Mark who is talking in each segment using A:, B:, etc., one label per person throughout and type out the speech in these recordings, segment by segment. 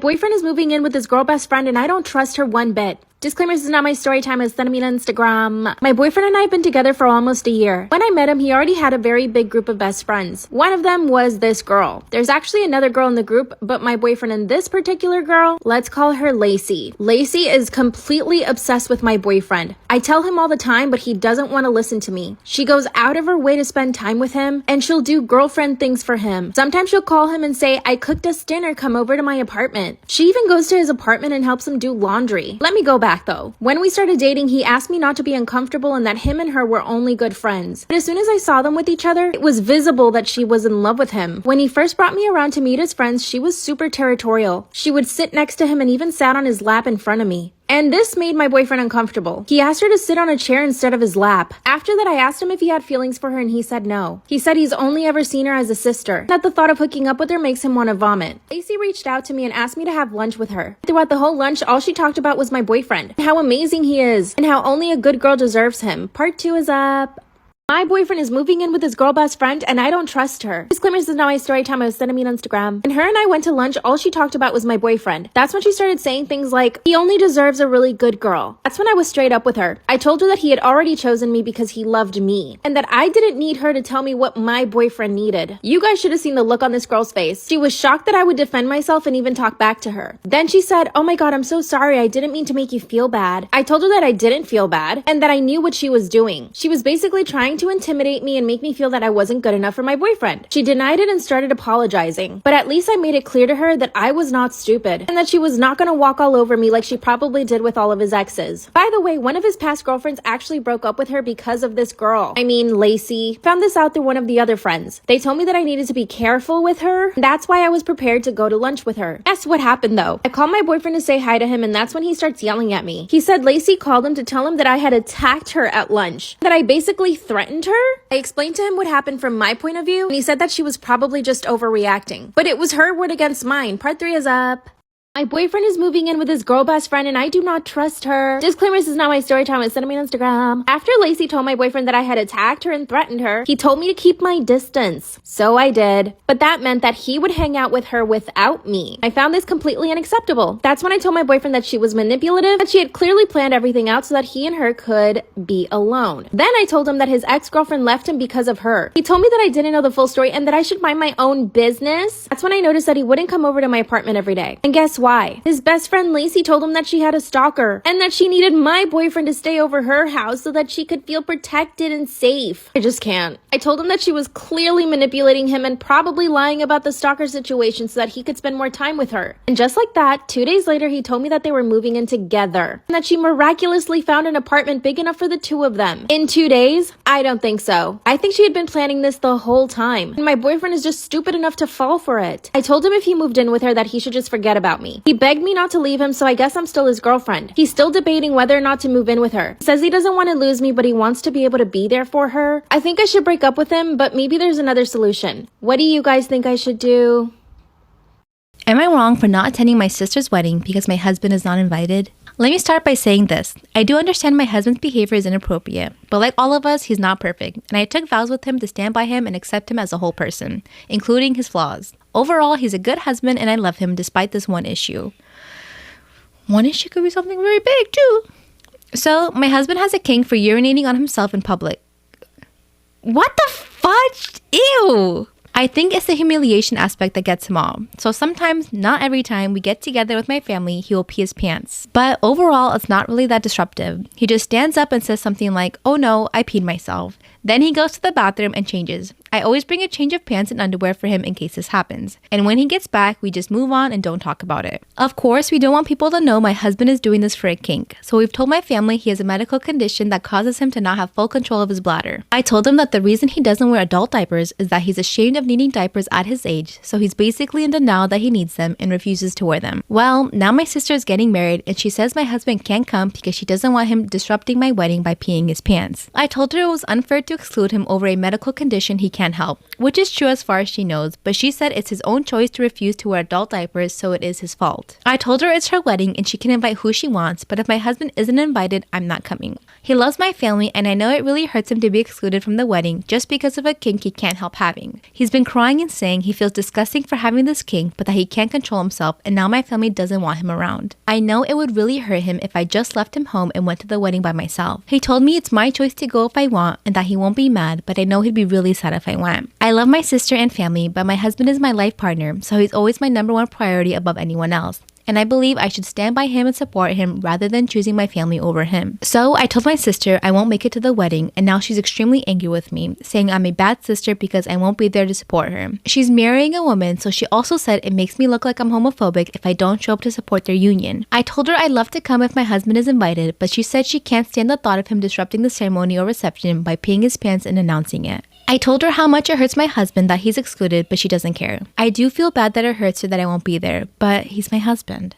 A: boyfriend is moving in with his girl best friend and I don't trust her one bit. Disclaimer, this is not my story time. It's sending me on Instagram. My boyfriend and I have been together for almost a year. When I met him, he already had a very big group of best friends. One of them was this girl. There's actually another girl in the group, but my boyfriend and this particular girl, let's call her Lacey. Lacey is completely obsessed with my boyfriend. I tell him all the time, but he doesn't want to listen to me. She goes out of her way to spend time with him, and she'll do girlfriend things for him. Sometimes she'll call him and say, I cooked us dinner, come over to my apartment. She even goes to his apartment and helps him do laundry. Let me go back though. When we started dating, he asked me not to be uncomfortable and that him and her were only good friends. But as soon as I saw them with each other, it was visible that she was in love with him. When he first brought me around to meet his friends, she was super territorial. She would sit next to him and even sat on his lap in front of me. And this made my boyfriend uncomfortable. He asked her to sit on a chair instead of his lap. After that, I asked him if he had feelings for her and he said no. He said he's only ever seen her as a sister, that the thought of hooking up with her makes him want to vomit. Lacey reached out to me and asked me to have lunch with her. Throughout the whole lunch, all she talked about was my boyfriend, and how amazing he is, and how only a good girl deserves him. Part 2 is up. My boyfriend is moving in with his girl best friend and I don't trust her. Disclaimer, this is not my story time. I was sending me on Instagram. And her and I went to lunch. All she talked about was my boyfriend. That's when she started saying things like, he only deserves a really good girl. That's when I was straight up with her. I told her that he had already chosen me because he loved me and that I didn't need her to tell me what my boyfriend needed. You guys should have seen the look on this girl's face. She was shocked that I would defend myself and even talk back to her. Then she said, oh my God, I'm so sorry. I didn't mean to make you feel bad. I told her that I didn't feel bad and that I knew what she was doing. She was basically trying to intimidate me and make me feel that I wasn't good enough for my boyfriend. She denied it and started apologizing. But at least I made it clear to her that I was not stupid and that she was not going to walk all over me like she probably did with all of his exes. By the way, one of his past girlfriends actually broke up with her because of this girl. I mean, Lacey. Found this out through one of the other friends. They told me that I needed to be careful with her. That's why I was prepared to go to lunch with her. Guess what happened though? I called my boyfriend to say hi to him and that's when he starts yelling at me. He said Lacey called him to tell him that I had attacked her at lunch. That I basically threatened her. I explained to him what happened from my point of view, and he said that she was probably just overreacting. But it was her word against mine. Part 3 is up. My boyfriend is moving in with his girl best friend and I do not trust her. Disclaimer, this is not my story time. It's sending me on Instagram. After Lacey told my boyfriend that I had attacked her and threatened her, he told me to keep my distance. So I did. But that meant that he would hang out with her without me. I found this completely unacceptable. That's when I told my boyfriend that she was manipulative, that she had clearly planned everything out so that he and her could be alone. Then I told him that his ex-girlfriend left him because of her. He told me that I didn't know the full story and that I should mind my own business. That's when I noticed that he wouldn't come over to my apartment every day. And guess why? His best friend Lacey told him that she had a stalker and that she needed my boyfriend to stay over her house so that she could feel protected and safe. I just can't. I told him that she was clearly manipulating him and probably lying about the stalker situation so that he could spend more time with her. And just like that, 2 days later, he told me that they were moving in together and that she miraculously found an apartment big enough for the two of them. In 2 days? I don't think so. I think she had been planning this the whole time. And my boyfriend is just stupid enough to fall for it. I told him if he moved in with her that he should just forget about me. He begged me not to leave him, so I guess I'm still his girlfriend. He's still debating whether or not to move in with her. He says he doesn't want to lose me, but he wants to be able to be there for her. I think I should break up with him, but maybe there's another solution. What do you guys think I should do?
B: Am I wrong for not attending my sister's wedding because my husband is not invited? Let me start by saying this. I do understand my husband's behavior is inappropriate, but like all of us, he's not perfect, and I took vows with him to stand by him and accept him as a whole person, including his flaws. Overall, he's a good husband and I love him despite this one issue. One issue could be something very big too. So, my husband has a kink for urinating on himself in public. What the fudge? Ew! I think it's the humiliation aspect that gets him all. So sometimes, not every time we get together with my family, he will pee his pants. But overall, it's not really that disruptive. He just stands up and says something like, oh no, I peed myself. Then he goes to the bathroom and changes. I always bring a change of pants and underwear for him in case this happens. And when he gets back, we just move on and don't talk about it. Of course, we don't want people to know my husband is doing this for a kink. So we've told my family he has a medical condition that causes him to not have full control of his bladder. I told him that the reason he doesn't wear adult diapers is that he's ashamed of needing diapers at his age. So he's basically in denial that he needs them and refuses to wear them. Well, now my sister is getting married and she says my husband can't come because she doesn't want him disrupting my wedding by peeing his pants. I told her it was unfair to exclude him over a medical condition he can't help, which is true as far as she knows, but she said it's his own choice to refuse to wear adult diapers, so it is his fault. I told her it's her wedding and she can invite who she wants, but if my husband isn't invited, I'm not coming. He loves my family and I know it really hurts him to be excluded from the wedding just because of a kink he can't help having. He's been crying and saying he feels disgusting for having this kink, but that he can't control himself and now my family doesn't want him around. I know it would really hurt him if I just left him home and went to the wedding by myself. He told me it's my choice to go if I want and that he won't be mad, but I know he'd be really sad if I went. I love my sister and family, but my husband is my life partner, so he's always my number one priority above anyone else. And I believe I should stand by him and support him rather than choosing my family over him. So I told my sister I won't make it to the wedding, and now she's extremely angry with me, saying I'm a bad sister because I won't be there to support her. She's marrying a woman, so she also said it makes me look like I'm homophobic if I don't show up to support their union. I told her I'd love to come if my husband is invited, but she said she can't stand the thought of him disrupting the ceremony or reception by peeing his pants and announcing it. I told her how much it hurts my husband that he's excluded, but she doesn't care. I do feel bad that it hurts her that I won't be there, but he's my husband.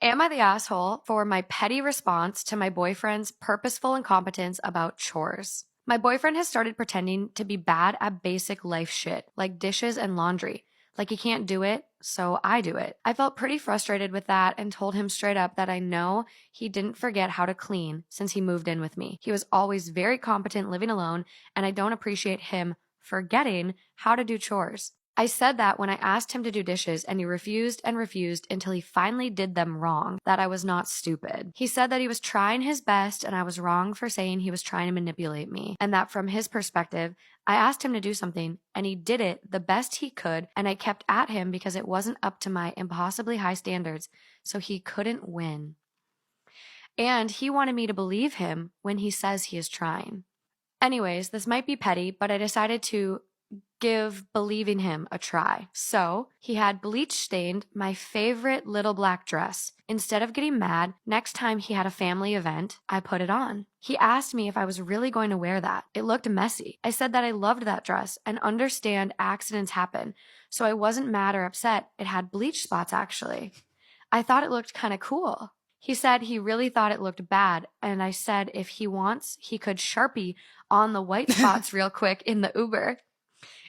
C: Am I the asshole for my petty response to my boyfriend's purposeful incompetence about chores? My boyfriend has started pretending to be bad at basic life shit, like dishes and laundry. Like he can't do it, so I do it. I felt pretty frustrated with that and told him straight up that I know he didn't forget how to clean since he moved in with me. He was always very competent living alone, and I don't appreciate him forgetting how to do chores. I said that when I asked him to do dishes and he refused and refused until he finally did them wrong, that I was not stupid. He said that he was trying his best and I was wrong for saying he was trying to manipulate me, and that from his perspective, I asked him to do something and he did it the best he could, and I kept at him because it wasn't up to my impossibly high standards, so he couldn't win. And he wanted me to believe him when he says he is trying. Anyways, this might be petty, but I decided to give believing him a try. So he had bleach stained my favorite little black dress. Instead of getting mad, next time he had a family event, I put it on. He asked me if I was really going to wear that. It looked messy. I said that I loved that dress and understand accidents happen, so I wasn't mad or upset. It had bleach spots actually. I thought it looked kind of cool. He said he really thought it looked bad, and I said if he wants, he could Sharpie on the white spots real quick in the Uber.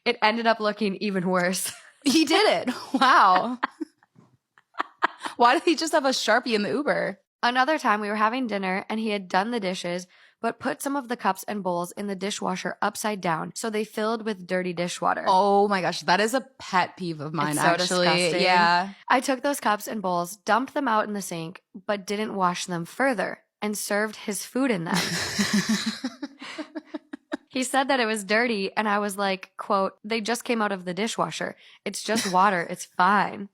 C: It ended up looking even worse.
D: He did it. Wow. Why did he just have a Sharpie in the Uber?
C: Another time we were having dinner and he had done the dishes, but put some of the cups and bowls in the dishwasher upside down, so they filled with dirty dishwater.
D: Oh my gosh, that is a pet peeve of mine,
C: It's so
D: actually.
C: disgusting.
D: Yeah.
C: I took those cups and bowls, dumped them out in the sink, but didn't wash them further and served his food in them. He said that it was dirty, and I was like, quote, they just came out of the dishwasher. It's just water. It's fine.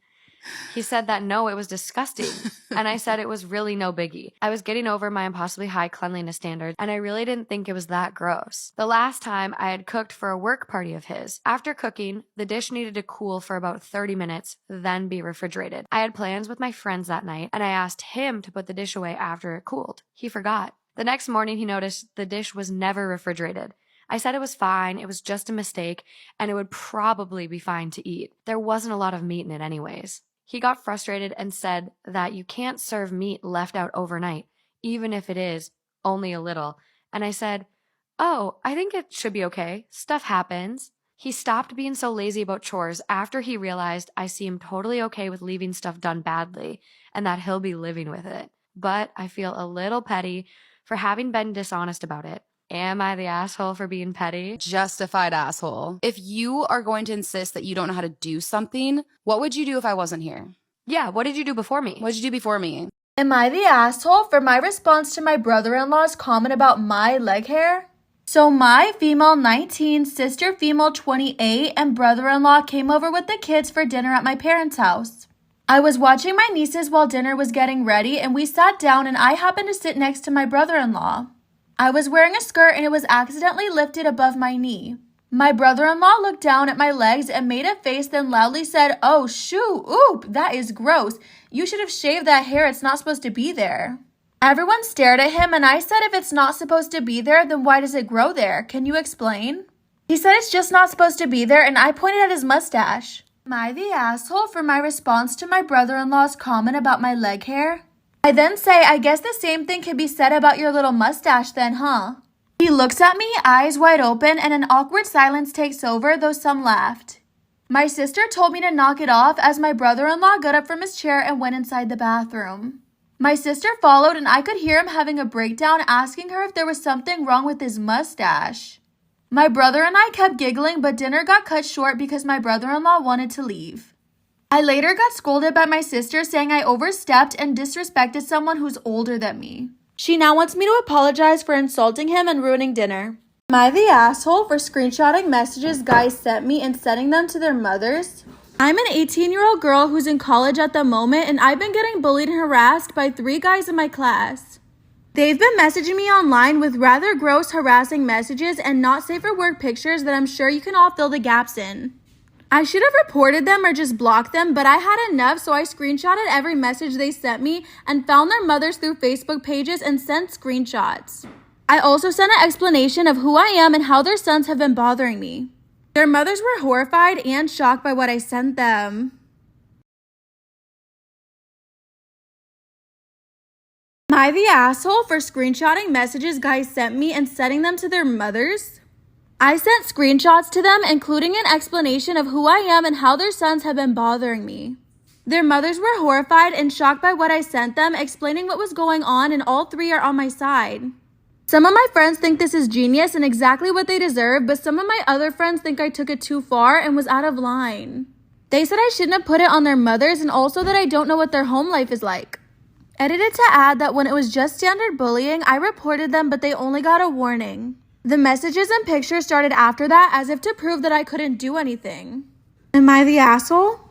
C: He said that no, it was disgusting. And I said it was really no biggie. I was getting over my impossibly high cleanliness standards, and I really didn't think it was that gross. The last time I had cooked for a work party of his. After cooking, the dish needed to cool for about 30 minutes, then be refrigerated. I had plans with my friends that night, and I asked him to put the dish away after it cooled. He forgot. The next morning, he noticed the dish was never refrigerated. I said it was fine, it was just a mistake, and it would probably be fine to eat. There wasn't a lot of meat in it anyways. He got frustrated and said that you can't serve meat left out overnight, even if it is only a little. And I said, oh, I think it should be okay. Stuff happens. He stopped being so lazy about chores after he realized I seemed totally okay with leaving stuff done badly and that he'll be living with it. But I feel a little petty for having been dishonest about it. Am I the asshole for being petty?
D: Justified asshole. If you are going to insist that you don't know how to do something, what would you do if I wasn't here?
C: Yeah, what did you do before me?
D: What did you do before me?
E: Am I the asshole for my response to my brother-in-law's comment about my leg hair? So my female 19, sister female 28, and brother-in-law came over with the kids for dinner at my parents' house. I was watching my nieces while dinner was getting ready, and we sat down and I happened to sit next to my brother-in-law. I was wearing a skirt and it was accidentally lifted above my knee. My brother-in-law looked down at my legs and made a face, then loudly said, oh, shoo, oop, that is gross. You should have shaved that hair. It's not supposed to be there. Everyone stared at him and I said, if it's not supposed to be there, then why does it grow there? Can you explain? He said it's just not supposed to be there, and I pointed at his mustache. Am I the asshole for my response to my brother-in-law's comment about my leg hair? I then say, I guess the same thing could be said about your little mustache then, huh? He looks at me, eyes wide open, and an awkward silence takes over, though some laughed. My sister told me to knock it off as my brother-in-law got up from his chair and went inside the bathroom. My sister followed and I could hear him having a breakdown, asking her if there was something wrong with his mustache. My brother and I kept giggling, but dinner got cut short because my brother-in-law wanted to leave. I later got scolded by my sister, saying I overstepped and disrespected someone who's older than me. She now wants me to apologize for insulting him and ruining dinner. Am I the asshole for screenshotting messages guys sent me and sending them to their mothers? I'm an 18-year-old girl who's in college at the moment, and I've been getting bullied and harassed by 3 guys in my class. They've been messaging me online with rather gross, harassing messages and not safe for work pictures that I'm sure you can all fill the gaps in. I should have reported them or just blocked them, but I had enough, so I screenshotted every message they sent me and found their mothers through Facebook pages and sent screenshots. I also sent an explanation of who I am and how their sons have been bothering me. Their mothers were horrified and shocked by what I sent them. Am I the asshole for screenshotting messages guys sent me and sending them to their mothers? I sent screenshots to them, including an explanation of who I am and how their sons have been bothering me. Their mothers were horrified and shocked by what I sent them, explaining what was going on, and all 3 are on my side. Some of my friends think this is genius and exactly what they deserve, but some of my other friends think I took it too far and was out of line. They said I shouldn't have put it on their mothers, and also that I don't know what their home life is like. Edited to add that when it was just standard bullying, I reported them, but they only got a warning. The messages and pictures started after that, as if to prove that I couldn't do anything. Am I the asshole?